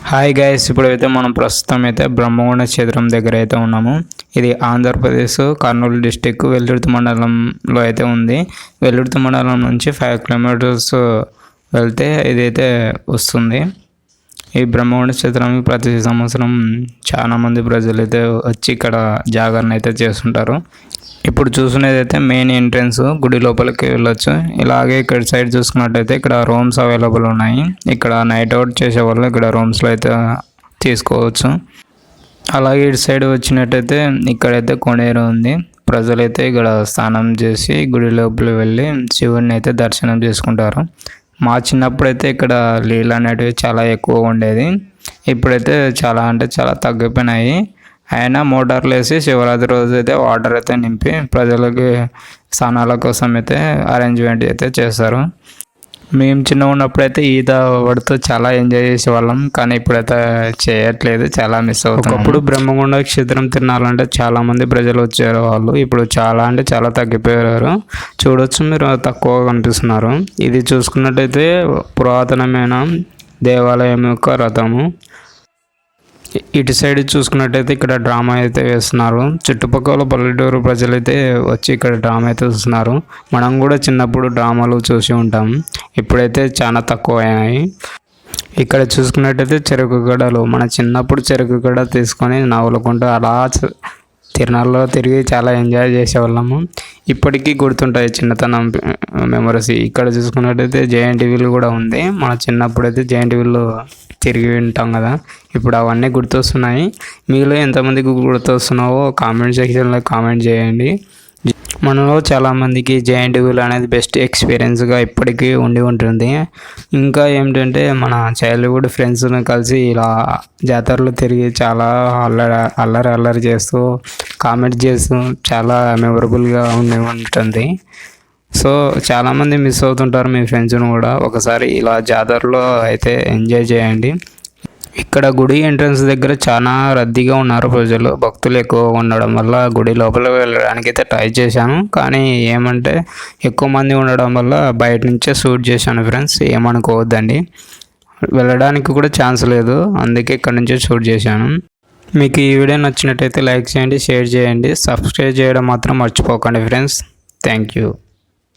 Hi guys, ఇప్పుడైతే మనం ప్రస్తుతం అయితే బ్రహ్మగుండ క్షేత్రం దగ్గర అయితే ఉన్నాము. ఇది ఆంధ్రప్రదేశ్ కర్నూలు డిస్టిక్ వెల్లుర్తి మండలంలో అయితే ఉంది. వెల్లుర్తి మండలం నుంచి 5 కిలోమీటర్స్ వెళ్తే ఇదైతే వస్తుంది. ఈ బ్రహ్మగుండ క్షేత్రానికి ప్రతి సంవత్సరం చాలా మంది ప్రజలు అయితే వచ్చి ఇక్కడ జాగరణ అయితే చేస్తుంటారు. ఇప్పుడు చూసుకునేది అయితే మెయిన్ ఎంట్రన్స్, గుడి లోపలికి వెళ్ళొచ్చు. ఇలాగే ఇక్కడ సైడ్ చూసుకున్నట్టయితే ఇక్కడ రూమ్స్ అవైలబుల్ ఉన్నాయి. ఇక్కడ నైట్ అవుట్ చేసే వాళ్ళు ఇక్కడ రూమ్స్లో అయితే తీసుకోవచ్చు. అలాగే ఇటు సైడ్ వచ్చినట్టయితే ఇక్కడైతే కోనేరు ఉంది. ప్రజలైతే ఇక్కడ స్నానం చేసి గుడి లోపల వెళ్ళి శివుడిని అయితే దర్శనం చేసుకుంటారు. మా చిన్నప్పుడు అయితే ఇక్కడ నీళ్ళు అనేటివి చాలా ఎక్కువ ఉండేది. ఇప్పుడైతే చాలా అంటే చాలా తగ్గిపోయినాయి. అయినా మోటార్లు వేసి శివరాత్రి రోజు అయితే వాటర్ అయితే నింపి ప్రజలకి స్నానాల కోసం అయితే అరేంజ్మెంట్ అయితే చేస్తారు. మేము చిన్నగా ఉన్నప్పుడు అయితే ఈత పడుతూ చాలా ఎంజాయ్ చేసేవాళ్ళం, కానీ ఇప్పుడైతే చేయట్లేదు, చాలా మిస్ అవుతాం. ఒకప్పుడు బ్రహ్మగుండ క్షేత్రం తినాలంటే చాలామంది ప్రజలు వచ్చారు. వాళ్ళు ఇప్పుడు చాలా అంటే చాలా తగ్గిపోయారు. చూడొచ్చు, మీరు తక్కువ కనిపిస్తున్నారు. ఇది చూసుకున్నట్టయితే పురాతనమైన దేవాలయం యొక్క రథము. ఇటు సైడ్ చూసుకున్నట్టయితే ఇక్కడ డ్రామా అయితే వేస్తున్నారు. చుట్టుపక్కల పల్లెటూరు ప్రజలైతే వచ్చి ఇక్కడ డ్రామా అయితే చూస్తున్నారు. మనం కూడా చిన్నప్పుడు డ్రామాలు చూసి ఉంటాం, ఇప్పుడైతే చాలా తక్కువ అయినాయి. ఇక్కడ చూసుకున్నట్టయితే చెరుకు గడలు, మన చిన్నప్పుడు చెరుకు గడ తీసుకొని నవ్వులుకుంటూ అలా తిరునాళ్ళలో తిరిగి చాలా ఎంజాయ్ చేసేవాళ్ళము. ఇప్పటికీ గుర్తుంటాయి చిన్నతనం మెమరీస్. ఇక్కడ చూసుకున్నట్టయితే జైంట్ వీల్ కూడా ఉంది. మన చిన్నప్పుడు అయితే జైంట్ వీల్ తిరిగి వింటాం కదా, ఇప్పుడు అవన్నీ గుర్తొస్తున్నాయి. మీలో ఎంతమందికి గుర్తొస్తున్నావో కామెంట్ సెక్షన్లో కామెంట్ చేయండి. మనలో చాలామందికి జైంట్ వీల్ అనేది బెస్ట్ ఎక్స్పీరియన్స్గా ఇప్పటికీ ఉండి ఉంటుంది. ఇంకా ఏమిటంటే మన చైల్డ్హుడ్ ఫ్రెండ్స్ని కలిసి ఇలా జాతరలో తిరిగి చాలా అల్లరి చేస్తూ కామెంట్ చేస్తూ చాలా మెమొరబుల్గా ఉంటుంది. సో చాలామంది మిస్ అవుతుంటారు మీ ఫ్రెండ్స్ను కూడా. ఒకసారి ఇలా జాతరలో అయితే ఎంజాయ్ చేయండి. ఇక్కడ గుడి ఎంట్రన్స్ దగ్గర చాలా రద్దీగా ఉన్నారు ప్రజలు, భక్తులు ఎక్కువగా ఉండడం వల్ల గుడి లోపల వెళ్ళడానికి అయితే ట్రై చేశాను. కానీ ఏమంటే ఎక్కువ మంది ఉండడం వల్ల బయట నుంచే షూట్ చేశాను ఫ్రెండ్స్, ఏమనుకోవద్దండి. వెళ్ళడానికి కూడా ఛాన్స్ లేదు, అందుకే ఇక్కడ నుంచే షూట్ చేశాను. మీకు ఈ వీడియో నచ్చినట్టయితే లైక్ చేయండి, షేర్ చేయండి, సబ్స్క్రైబ్ చేయడం మాత్రం మర్చిపోకండి ఫ్రెండ్స్. Thank you.